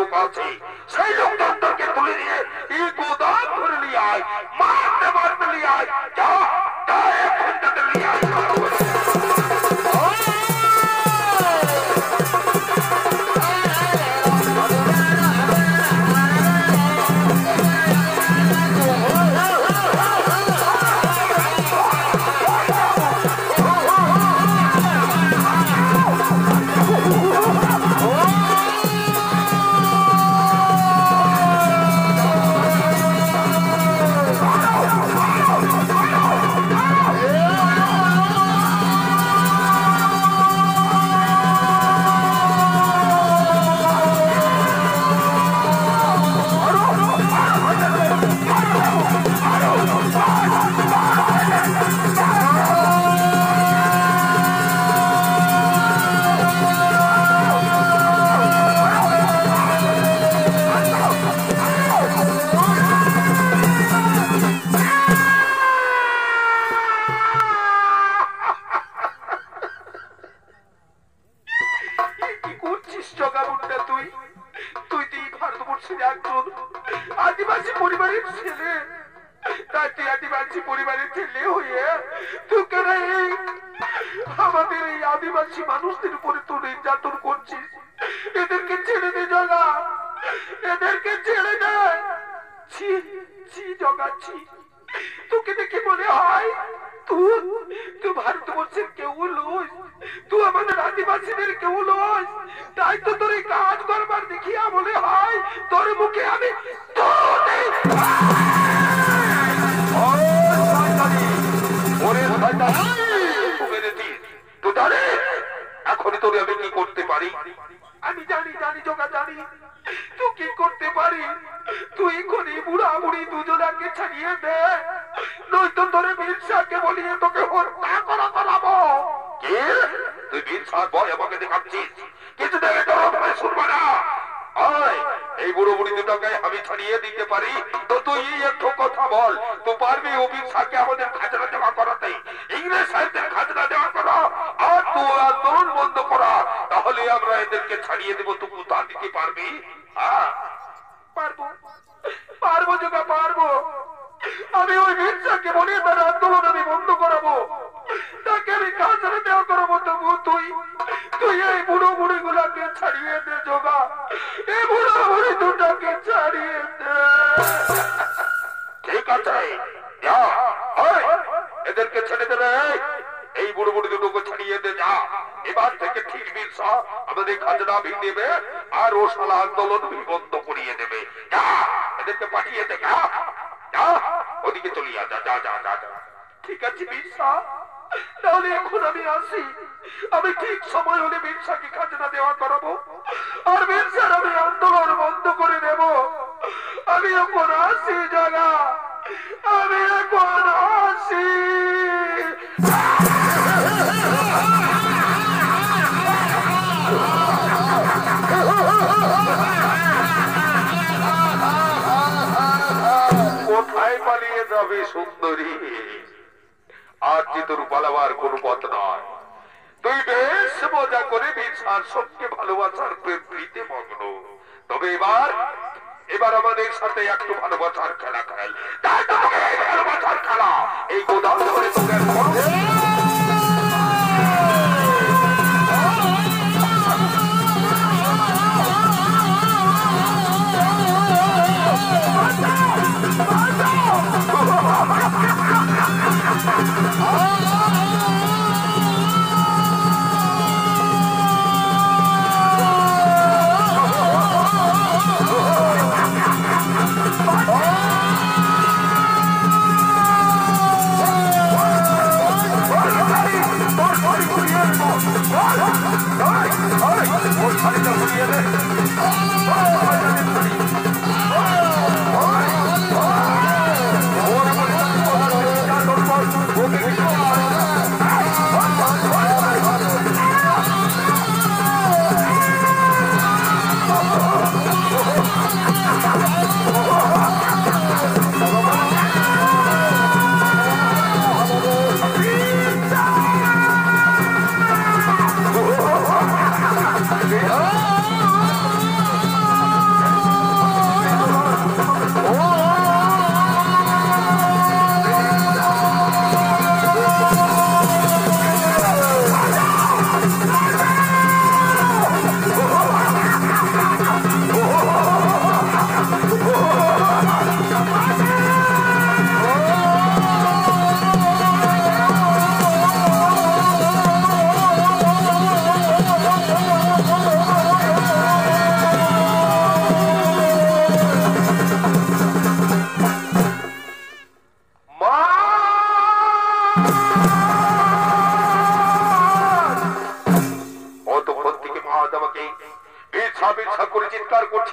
লোক আছে সেই লোকজনকে তুলে নিয়ে এই গোদাম ধরে নিয়ে আয়, মারতে মারতে নিয়ে আয়, যা যা এখন তাদের নিয়ে আয়।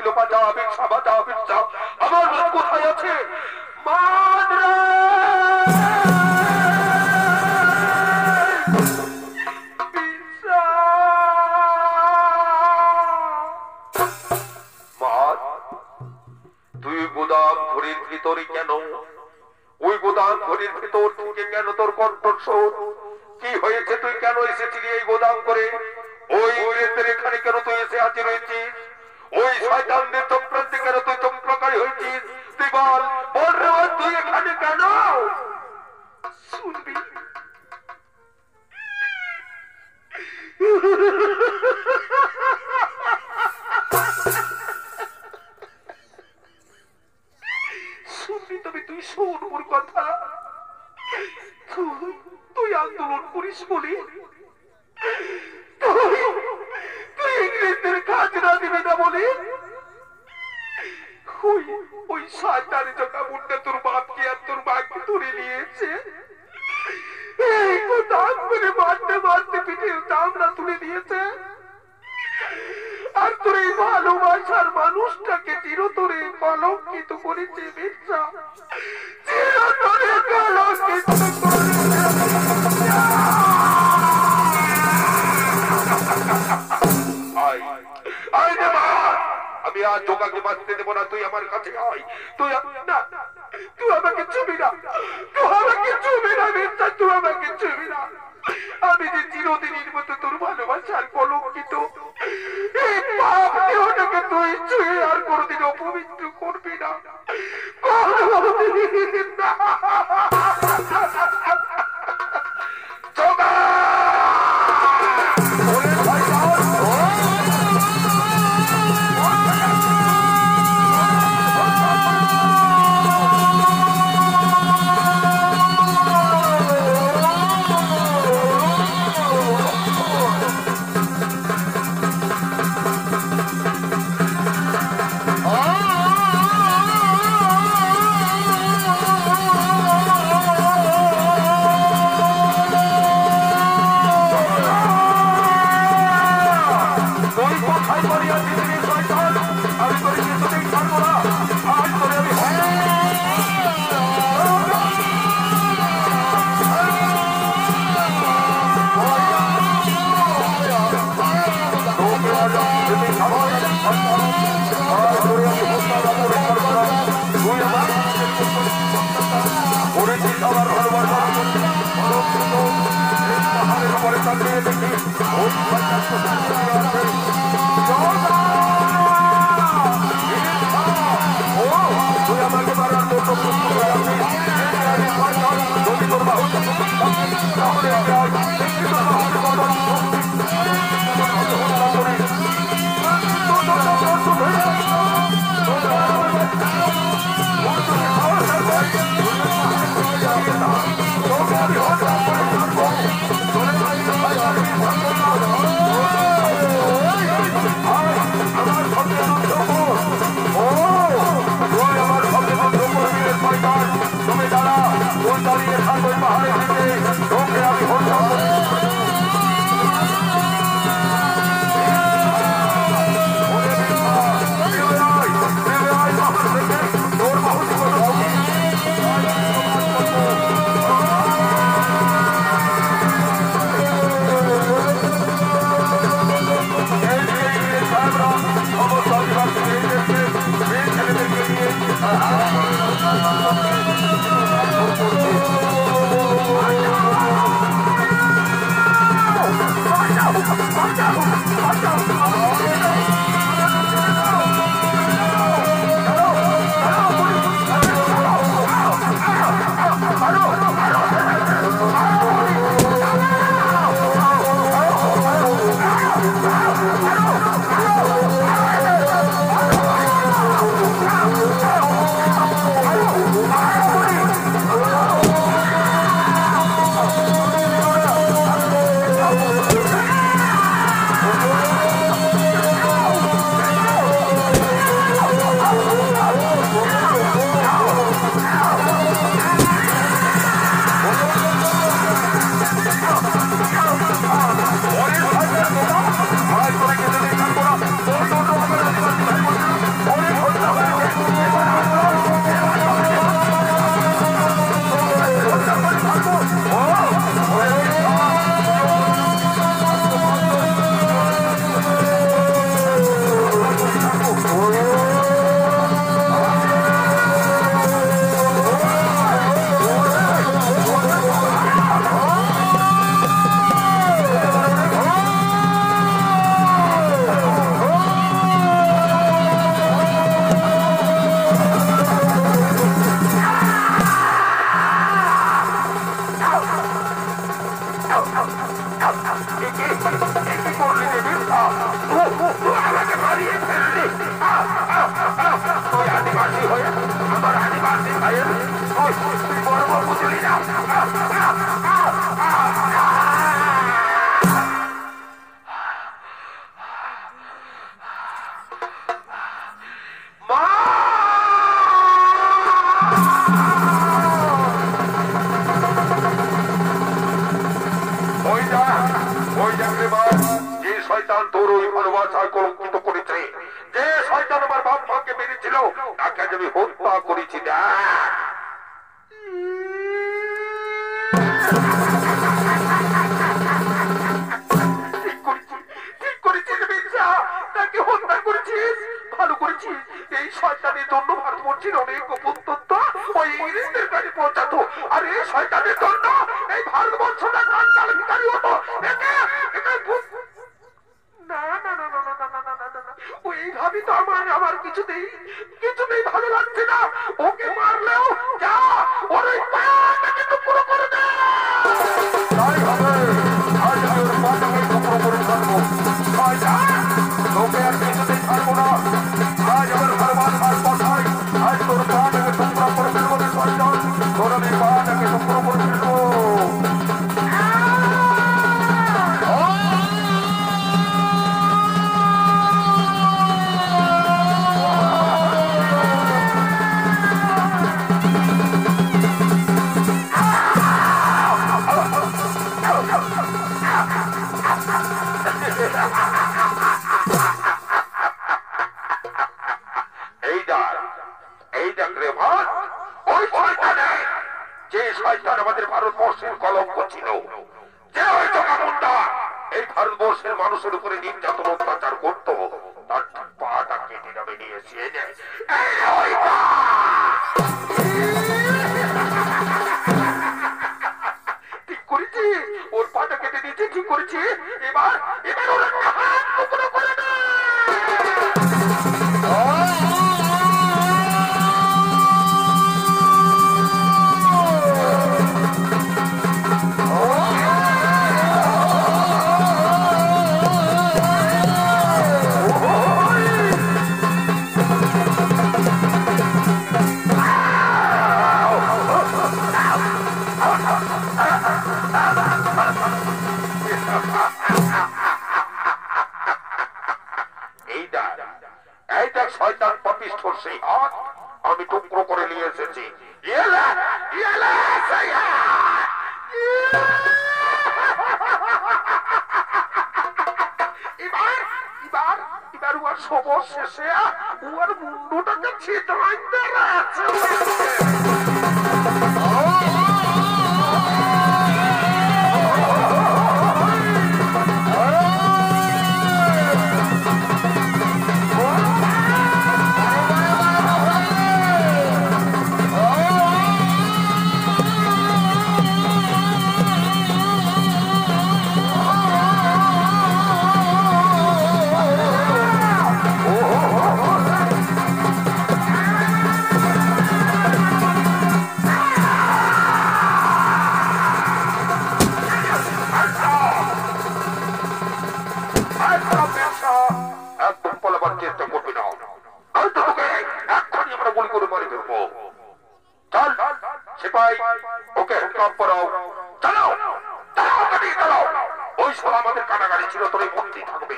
ছিল বাজা বিচ্ছা বাজা বিচ্ছা আমার মা কোথায় আছে মাদ্রা তুই গোদাম ঘড়ির ভিতরে কেন ওই গোদাম ঘড়ির ভিতর থেকে কেন তোর কণ্ঠস্বর কি হয়েছে তুই কেন এসেছিলি এই গোদাম করে ওই ইংরেজদের এখানে কেন তুই এসে হাজির হয়েছিস ওই শয়তানদের চক্রান্তে কেন তুই চক্রকারী হয়েছিস তুই বল বল রে তুই এখানে কেন শুনবি শুনবি তবে তুই শোন মোর কথা তুই আন্দোলন করিস বলি তুই ইংরেজদের খাজনা দিবি না বলি ওই শয়তানি জগা মুন্ডা তোর বাপকে আর তোর মাকে ধরে নিয়েছে এই তো দাম করে মারতে মারতে পিঠে চামড়া তুলে দিয়েছে আর তোর এই ভালোবাসার মানুষটাকে চিরতরে কলঙ্কিত করেছে মির্জা চিরতরে কলঙ্কিত আমি আর জোগাকে বাঁচতে দেবো না তুই আমার কাছে আয় তুই না তুই আমাকে ছুবি না তুই আমাকে ছুবি না মির্জা তুই আমাকে ছুবি না আমি যে চিরদিনের মতো তোর ভালোবাসার কলঙ্কিত এই পাপ দেহটাকে তুই ছুঁয়ে আর কোনোদিন অপবিত্র করবি না কোনোদিন না
Oh,
বড় বাবু চলে যাও। শয়তান তোর ওই ভালোবাসায় কলঙ্কিত করেছে, যে শয়তান আমার বাপ মাকে মেরেছিল তাকে আজ আমি হত্যা করেছি। ঠিক করেছিস মির্জা, তাকে হত্যা করেছিস, ভালো করেছিস। এই শয়তানের জন্য ভারতবর্ষের অনেক গোপন তথ্য ওই ইংরেজদের কাছে পৌঁছাতো, আর এই শয়তানের জন্য এই ভারতবর্ষটা কাঙ্গাল ভিখারি হতো। ওইভাবে তো আমার কিছুতেই ভালো লাগছে না। ওকে মারলেও যা, ওর ওই পাটাকে টুকরো করে দে। তাই হবে, আজ আমি ওর পাটাকে টুকরো করে ছাড়বো। তোকে আর কিছুতেই ছাড়বো না। আজ আমার ভালোবাসার কথাই, আজ তোর পাটাকে টুকরো করে ফেলবো। শয়তান, তোর আমি পাটাকে টুকরো করে ফেলবো। আমাদের ভারতবর্ষের কলঙ্ক ছিল, যে ওই জগামুন্ডা এই ভারতবর্ষের মানুষের উপরে নির্যাতন অত্যাচার করতো, তার পাটা কেটে যাবে নিয়ে ঠিক করেছি, ওর পাটা কেটে দিয়েছি, ঠিক করেছি। এবার ওর হাত টুকরো করে দে। শয়তান পাপিষ্ঠর সেই হাত আমি টুকরো করে নিয়ে এসেছি। এবার ওর সবর শেষে ওর মুন্ডটাকে ছিটাই আছে। একদম পালাবার চেষ্টা করবি না, তোকে এক্ষুনি আমরা গুলি করে মারি ফেলবো। চল সিপাই, ওকে হুকুম করাও, চালাও চালাও। ওই সব আমাদের কারাগারে ছিল, তোর বন্দি থাকবে।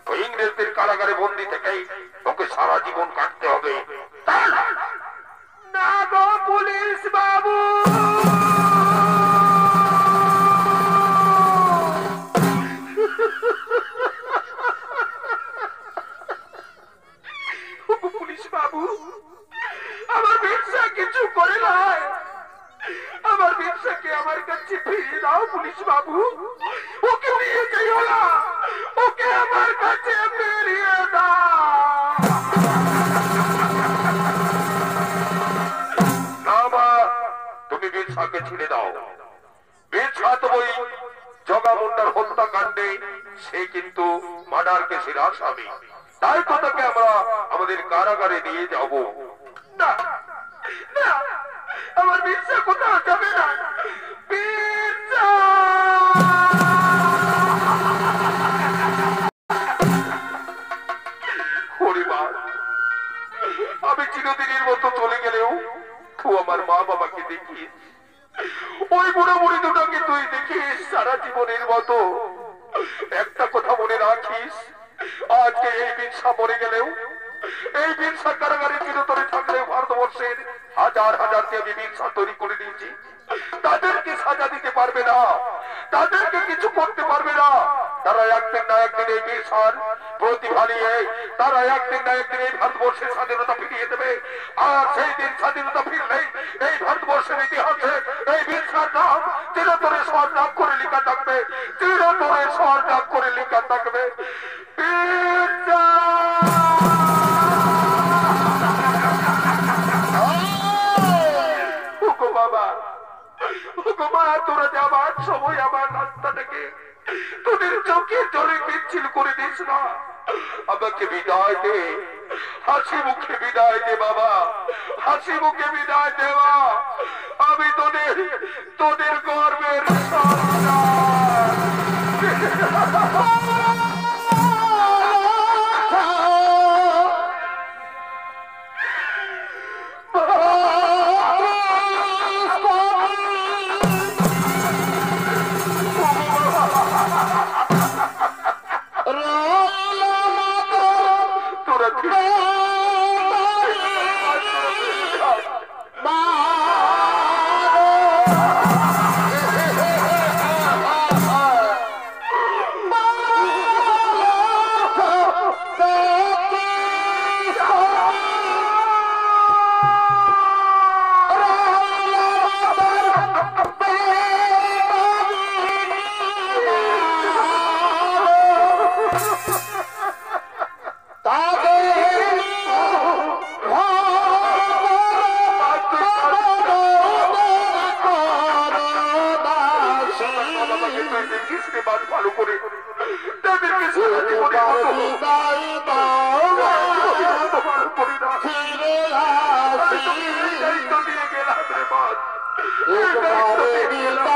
ওই ইংরেজদের কারাগারে বন্দি থেকেই ওকে সারা জীবন কাটতে হবে। না গো পুলিশ বাবু, আমার ব্যবসা কিছু করে নাই, আমার ব্যবসাকে আমার কাছে ফিরিয়ে দাও পুলিশ বাবু। ওকে নিয়ে যাইও না, ওকে আমার কাছে ফিরিয়ে দাও। না মা, তুমি ব্যবসাকে ছেড়ে দাও। ব্যবসা তো ওই জগামুন্ডার হত্যাকাণ্ডে সে কিন্তু মার্ডার কেসের আসামি, তাই তো তাকে আমরা আমাদের কারাগারে নিয়ে যাব। না না, আমার ব্যবসা কোথাও যাবে না। আমি চিরদিনের মতো চলে গেলেও তুই আমার মা বাবাকে দেখিস, ওই বুড়ো বুড়ি দুটোকে তুই দেখিস সারা জীবনের মতো। একটা কথা মনে রাখিস, আজকে এই বিরসা মরে গেলেও, এই বিরসা কারাগারে চিরতরে থাকলেও ভারতবর্ষের হাজার হাজারকে আমি বিরসা তৈরি করে দিয়েছি। তাদেরকে সাজা দিতে পারবে না, তাদেরকে কিছু করতে পারবে না। তারা একদিন না একদিন এই বিরসার প্রতিভা নিয়ে তারা একদিন না একদিন এই ভারতবর্ষের স্বাধীনতা ফিরিয়ে দেবে। আর সেই দিন স্বাধীনতা ফিরলেই এই ভারতবর্ষের ইতিহাসে এই বিরসার নাম চিরতরে স্বর্ণাম করে লেখা থাকবে, চিরতরে স্বর্ণাম করে লেখা থাকবে। বিরসা বাবা, মা, তোরা যাবার সময় আমার রাস্তাটাকে তোদের চোখে জলে পিচ্ছিল করে দিস না। আমাকে বিদায় দে, হাসি মুখে বিদায় দে বাবা, হাসি মুখে বিদায় দেওয়া। আমি তোদের তোদের গর্বের সন্তান। ভালো করে তাদেরকে সারা জীবনে দায়িত্ব দিয়ে গেলাম রে বাদ, দায়িত্ব দিয়ে গেলাম।